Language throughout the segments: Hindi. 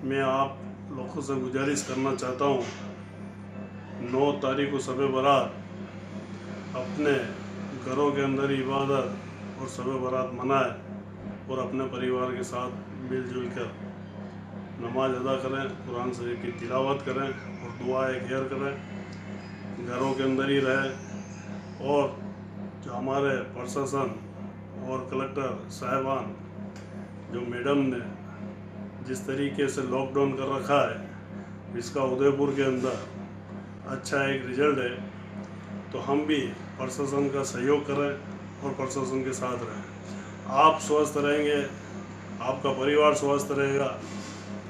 मैं आप लोगों से गुजारिश करना चाहता हूँ, 9 तारीख को शब बारात अपने घरों के अंदर इबादत और शब बारात मनाएं और अपने परिवार के साथ मिलजुल कर नमाज अदा करें, कुरान शरीफ की तिलावत करें और दुआएं खैर करें, घरों के अंदर ही रहें। और जो हमारे प्रशासन और कलेक्टर साहिबान, जो मैडम ने जिस तरीके से लॉकडाउन कर रखा है, इसका उदयपुर के अंदर अच्छा एक रिजल्ट है, तो हम भी प्रशासन का सहयोग करें और प्रशासन के साथ रहें। आप स्वस्थ रहेंगे, आपका परिवार स्वस्थ रहेगा,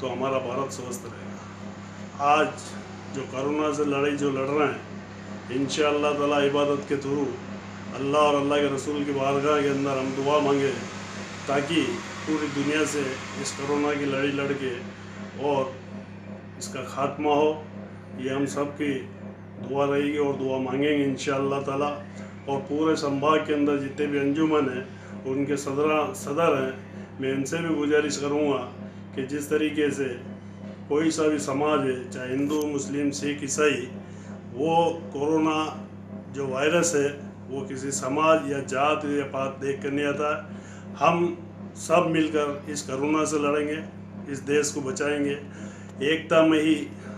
तो हमारा भारत स्वस्थ रहेगा। आज जो कोरोना से लड़ाई जो लड़ रहे हैं, इंशाअल्लाह ताला इबादत के थ्रू अल्लाह और अल्लाह के रसूल की बारगाह के अंदर हम दुआ मांगे ताकि पूरी दुनिया से इस कोरोना की लड़ाई लड़ के और इसका खात्मा हो। ये हम सब की दुआ रहेगी और दुआ मांगेंगे इंशाअल्लाह ताला। और पूरे संभाग के अंदर जितने भी अंजुमन हैं, उनके सदर हैं, मैं इनसे भी गुजारिश करूँगा कि जिस तरीके से कोई सा भी समाज है, चाहे हिंदू, मुस्लिम, सिख, ईसाई, वो कोरोना जो वायरस है वो किसी समाज या जात या पात देख कर नहीं आता है। हम सब मिलकर इस कोरोना से लड़ेंगे, इस देश को बचाएंगे। एकता में ही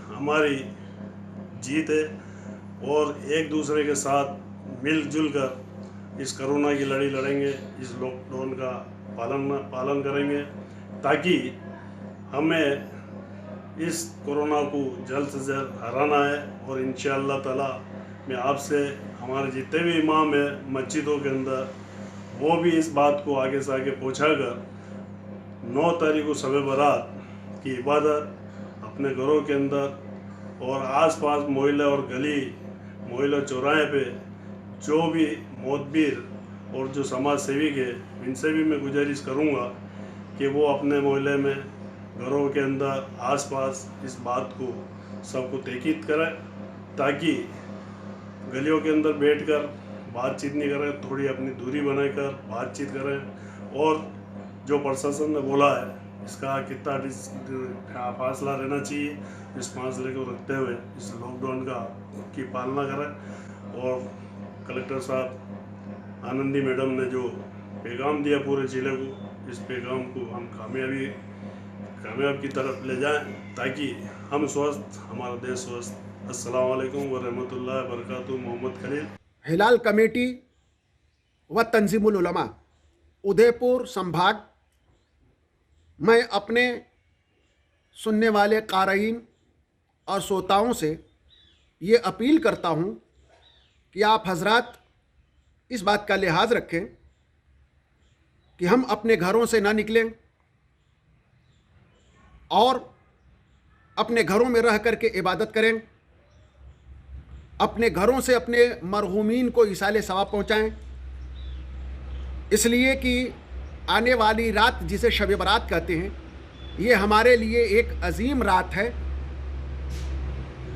हमारी जीत है और एक दूसरे के साथ मिलजुल कर इस कोरोना की लड़ाई लड़ेंगे, इस लॉकडाउन का पालन करेंगे ताकि हमें इस कोरोना को जल्द से जल्द हराना है। और इंशाअल्लाह ताला मैं आपसे, हमारे जितने भी इमाम हैं मस्जिदों के अंदर, वो भी इस बात को आगे से आगे पहुँचा कर 9 तारीख को शब बारात की इबादत अपने घरों के अंदर और आसपास मोहल्ले और गली मोहल्ले चौराहे पे जो भी मोतबीर और जो समाज सेविक है, इनसे भी मैं गुजारिश करूँगा कि वो अपने मोहल्ले में, घरों के अंदर, आसपास इस बात को सबको ताकीद करें ताकि गलियों के अंदर बैठकर बातचीत नहीं करें, थोड़ी अपनी दूरी बनाकर बातचीत करें। और जो प्रशासन ने बोला है इसका कितना फासला रहना चाहिए, इस फासले को रखते हुए इस लॉकडाउन की पालना करें। और कलेक्टर साहब आनंदी मैडम ने जो पैगाम दिया पूरे ज़िले को, इस पैगाम को हम कामयाब की तरफ ले जाएं ताकि हम स्वस्थ, हमारा देश स्वस्थ। अस्सलाम वालेकुम व रहमतुल्लाहि व बरकातुहू। मोहम्मद खलील, हिलाल कमेटी व तंजीमुल उलमा उदयपुर संभाग। मैं अपने सुनने वाले क़ारीन और श्रोताओं से ये अपील करता हूँ कि आप हजरात इस बात का लिहाज रखें कि हम अपने घरों से ना निकलें और अपने घरों में रह कर के इबादत करें, अपने घरों से अपने मरहूमीन को इसाले सवाब पहुँचाएँ, इसलिए कि आने वाली रात जिसे शब बारात कहते हैं, ये हमारे लिए एक अजीम रात है।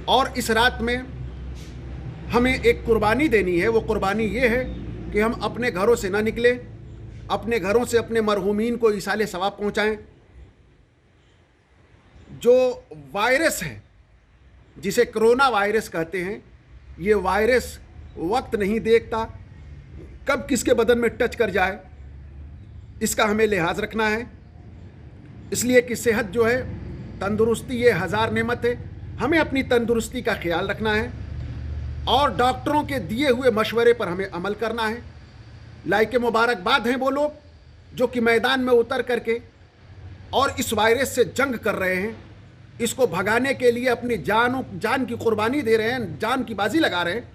और इस रात में हमें एक कुर्बानी देनी है। वो कुर्बानी ये है कि हम अपने घरों से ना निकलें, अपने घरों से अपने मरहूमीन को इसाले सवाब पहुँचाएँ। जो वायरस है जिसे कोरोना वायरस कहते हैं, ये वायरस वक्त नहीं देखता कब किसके बदन में टच कर जाए, इसका हमें लिहाज रखना है। इसलिए कि सेहत जो है, तंदुरुस्ती ये हज़ार नेमत है, हमें अपनी तंदुरुस्ती का ख्याल रखना है और डॉक्टरों के दिए हुए मशवरे पर हमें अमल करना है। लाइक मुबारकबाद हैं वो लोग जो कि मैदान में उतर करके और इस वायरस से जंग कर रहे हैं, इसको भगाने के लिए अपनी जान की कुर्बानी दे रहे हैं, जान की बाजी लगा रहे हैं।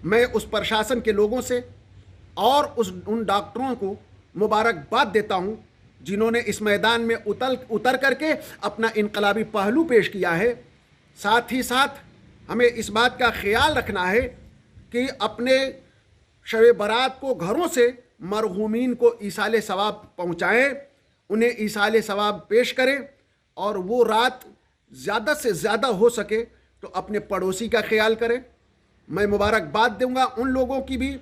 मैं उस प्रशासन के लोगों से और उन डॉक्टरों को मुबारकबाद देता हूं जिन्होंने इस मैदान में उतर करके अपना इनकलाबी पहलू पेश किया है। साथ ही साथ हमें इस बात का ख्याल रखना है कि अपने शब बारात को घरों से मरहूमीन को ईसाले सवाब पहुँचाएँ, उन्हें ईसाले सवाब पेश करें और वो रात ज़्यादा से ज़्यादा हो सके तो अपने पड़ोसी का ख्याल करें। मैं मुबारकबाद दूंगा उन लोगों की भी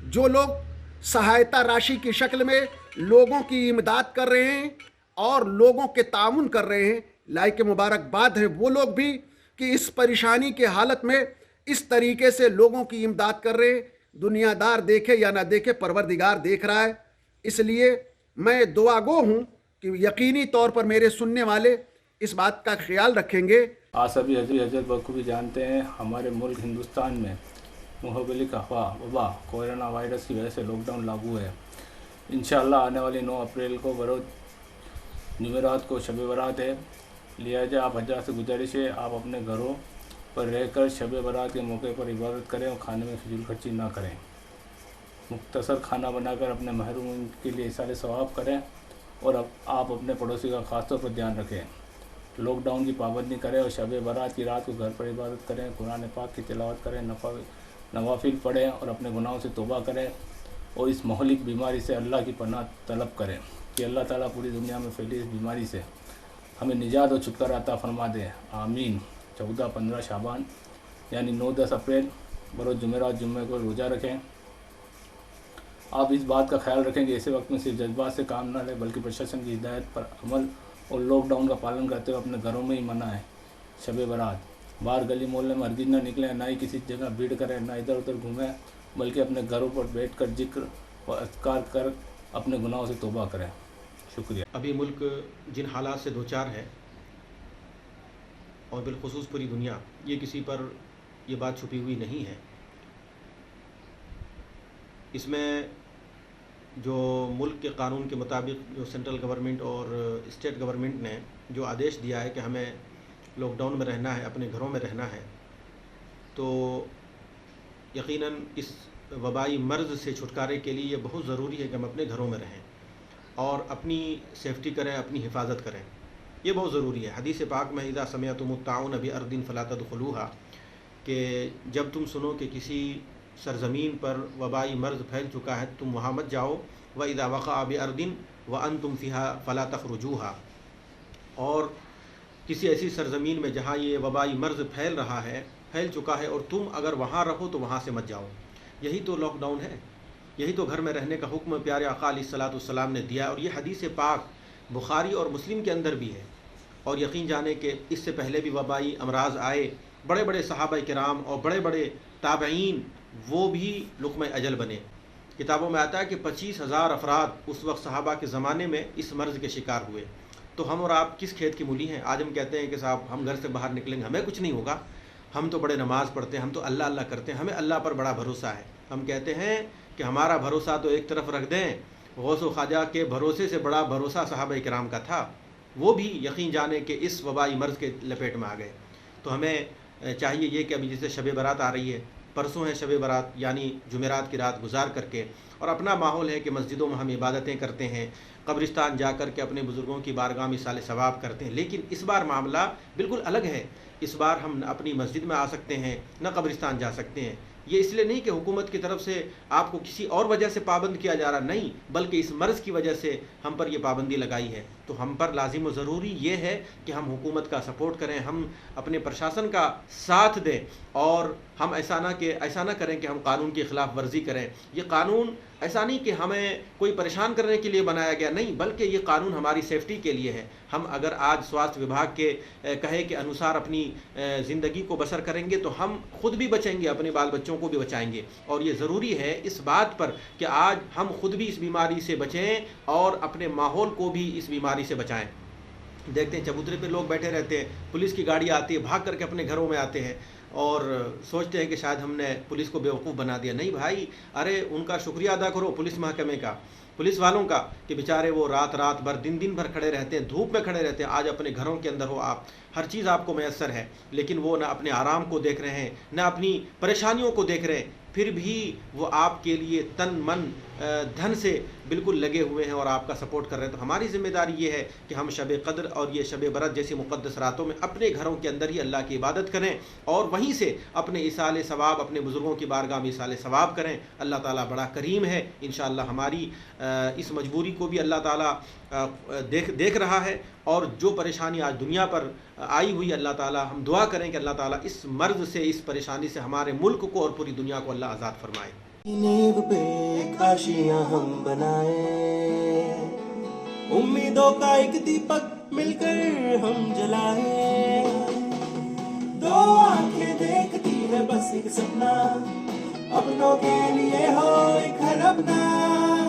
जो लोग सहायता राशि की शक्ल में लोगों की इमदाद कर रहे हैं और लोगों के ताउन कर रहे हैं, लायक मुबारकबाद है वो लोग भी कि इस परेशानी के हालत में इस तरीके से लोगों की इमदाद कर रहे। दुनियादार देखे या ना देखे, परवरदिगार देख रहा है। इसलिए मैं दुआगो हूँ कि यकीनी तौर पर मेरे सुनने वाले इस बात का ख्याल रखेंगे। आज सभी हजरत बखूबी जानते हैं हमारे मुल्क हिंदुस्तान में मुहबिलिक वबा कोरोना वायरस की वजह से लॉकडाउन लागू है। इंशाअल्लाह आने वाली 9 अप्रैल को बरोज़ जुमेरात को शब बरात है। लिहाजा आप हजरात से गुजारिश है आप अपने घरों पर रहकर शब बरात के मौके पर इबादत करें और खाने में फिजूल खर्ची ना करें। मुख्तसर खाना बनाकर अपने महरूम के लिए इसाले सवाब करें और अब आप अपने पड़ोसी का ख़ास तौर पर ध्यान रखें। लॉकडाउन की पाबंदी करें और शब बरात की रात को घर पर इबादत करें, कुरान पाक की तिलावत करें, नवाफिल पढ़ें और अपने गुनाहों से तौबा करें और इस महलिक बीमारी से अल्लाह की पनाह तलब करें कि अल्लाह ताला पूरी दुनिया में फैली इस बीमारी से हमें निजात और छुटकारा अता फरमा दे। आमीन। 14-15 शाबान यानी 9-10 अप्रैल बरोज़ जुमेरात जुम्मे को रोज़ा रखें। आप इस बात का ख्याल रखें कि ऐसे वक्त में सिर्फ जज्बात से काम ना लें बल्कि प्रशासन की हिदायत पर अमल और लॉकडाउन का पालन करते हुए अपने घरों में ही मनाएं शब बरात। बाहर गली मोहल्ले में हरगिज़ ना निकलें, ना ही किसी जगह भीड़ करें, ना इधर उधर घूमें, बल्कि अपने घरों पर बैठकर जिक्र व अज़कार कर अपने गुनाहों से तौबा करें। शुक्रिया। अभी मुल्क जिन हालात से दो चार है और बिलखुसूस पूरी दुनिया, ये किसी पर ये बात छुपी हुई नहीं है। इसमें जो मुल्क के कानून के मुताबिक जो सेंट्रल गवर्नमेंट और स्टेट गवर्नमेंट ने जो आदेश दिया है कि हमें लॉकडाउन में रहना है, अपने घरों में रहना है, तो यकीनन इस वबाई मर्ज़ से छुटकारे के लिए ये बहुत ज़रूरी है कि हम अपने घरों में रहें और अपनी सेफ्टी करें, अपनी हिफाजत करें। ये बहुत ज़रूरी है। हदीस पाक में इज़ा समिअतुमुत ताउन बि अर्दिन फला तदखुलूहा, कि जब तुम सुनो कि किसी सरज़मीन पर वबाई मर्ज़ फैल चुका है तुम वहाँ मत जाओ। व इज़ा वक़अ बि अर्दिन व अंतुम फ़ीहा फ़ला तख़रुजूहा, और किसी ऐसी सरज़मीन में जहाँ ये वबाई मर्ज़ फैल चुका है और तुम अगर वहाँ रहो तो वहाँ से मत जाओ। यही तो लॉकडाउन है, यही तो घर में रहने का हुक्म प्यारे आका अलैहिस्सलातु वस्सलाम ने दिया। और ये हदीस पाक बुखारी और मुस्लिम के अंदर भी है। और यकीन जाने कि इससे पहले भी वबाई अमराज आए, बड़े बड़े सहाबा किराम और बड़े बड़े ताबईन वो भी लुक़्मा अजल बने। किताबों में आता है कि 25,000 अफराद उस वक्त सहाबा के ज़माने में इस मर्ज़ के शिकार हुए। तो हम और आप किस खेत की मूली हैं? आज हम कहते हैं कि साहब हम घर से बाहर निकलेंगे, हमें कुछ नहीं होगा, हम तो बड़े नमाज़ पढ़ते हैं, हम तो अल्लाह अल्लाह करते हैं, हमें अल्लाह पर बड़ा भरोसा है। हम कहते हैं कि हमारा भरोसा तो एक तरफ रख दें, गौस व ख्वाजा के भरोसे से बड़ा भरोसा सहाबा किराम का था, वो भी यकीन जाने कि इस वबाई मर्ज़ के लपेट में आ गए। तो हमें चाहिए ये कि अभी जैसे शब बरात आ रही है, परसों है शब बरात यानी जुमेरात की रात गुजार करके, और अपना माहौल है कि मस्जिदों में हम इबादतें करते हैं, कब्रिस्तान जा कर के अपने बुज़ुर्गों की बारगाह में साले सवाब करते हैं। लेकिन इस बार मामला बिल्कुल अलग है। इस बार हम न अपनी मस्जिद में आ सकते हैं, न कब्रिस्तान जा सकते हैं। ये इसलिए नहीं कि हुकूमत की तरफ से आपको किसी और वजह से पाबंद किया जा रहा, नहीं, बल्कि इस मर्ज़ की वजह से हम पर यह पाबंदी लगाई है। तो हम पर लाजिम व ज़रूरी ये है कि हम हुकूमत का सपोर्ट करें, हम अपने प्रशासन का साथ दें, और हम ऐसा ना करें कि हम कानून की ख़िलाफ़ वर्जी करें। ये कानून ऐसा नहीं कि हमें कोई परेशान करने के लिए बनाया गया, नहीं, बल्कि ये कानून हमारी सेफ्टी के लिए है। हम अगर आज स्वास्थ्य विभाग के कहे के अनुसार अपनी ज़िंदगी को बसर करेंगे तो हम खुद भी बचेंगे, अपने बाल बच्चों को भी बचाएंगे। और ये ज़रूरी है इस बात पर कि आज हम खुद भी इस बीमारी से बचें और अपने माहौल को भी इस बीमारी से बचाएं। देखते हैं चबूतरे पे लोग बैठे रहते हैं, पुलिस की गाड़ी आती है, भाग करके अपने घरों में आते हैं और सोचते हैं कि शायद हमने पुलिस को बेवकूफ़ बना दिया। नहीं भाई, अरे उनका शुक्रिया अदा करो पुलिस महकमे का, पुलिस वालों का, कि बेचारे वो रात भर दिन भर खड़े रहते हैं, धूप में खड़े रहते हैं। आज अपने घरों के अंदर हो आप, हर चीज़ आपको मैसर है, लेकिन वो ना अपने आराम को देख रहे हैं, ना अपनी परेशानियों को देख रहे हैं, फिर भी वो आपके लिए तन मन धन से बिल्कुल लगे हुए हैं और आपका सपोर्ट कर रहे हैं। तो हमारी ज़िम्मेदारी ये है कि हम शब क़द्र और ये शब बरत जैसी मुक़द्दस रातों में अपने घरों के अंदर ही अल्लाह की इबादत करें और वहीं से अपने इसाले सवाब, अपने बुज़ुर्गों की बारगाह में इसाले सवाब करें। अल्लाह ताला बड़ा करीम है, इंशाअल्लाह हमारी इस मजबूरी को भी अल्लाह ताला देख रहा है। और जो परेशानी आज दुनिया पर आई हुई, अल्लाह ताला, हम दुआ करें कि अल्लाह ताला इस मर्ज़ से, इस परेशानी से हमारे मुल्क को और पूरी दुनिया को अल्लाह आज़ाद फरमाए। नींव पे काशियां हम बनाए, उम्मीदों का एक दीपक मिलकर हम जलाए, दो आंखें देखती है बस एक सपना, अपनों के लिए हो एक घर अपना।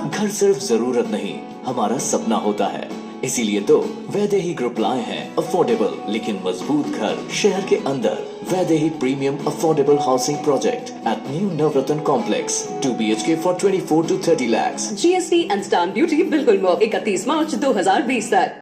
घर सिर्फ जरूरत नहीं, हमारा सपना होता है। इसीलिए तो वैदेही ग्रुप लाए हैं अफोर्डेबल लेकिन मजबूत घर शहर के अंदर। Vaidehi premium affordable housing project at new Navratna complex 2 BHK for 24 to 30 lakhs। GST and stamp duty बिल्कुल मुफ्त 31 मार्च 2020 तक।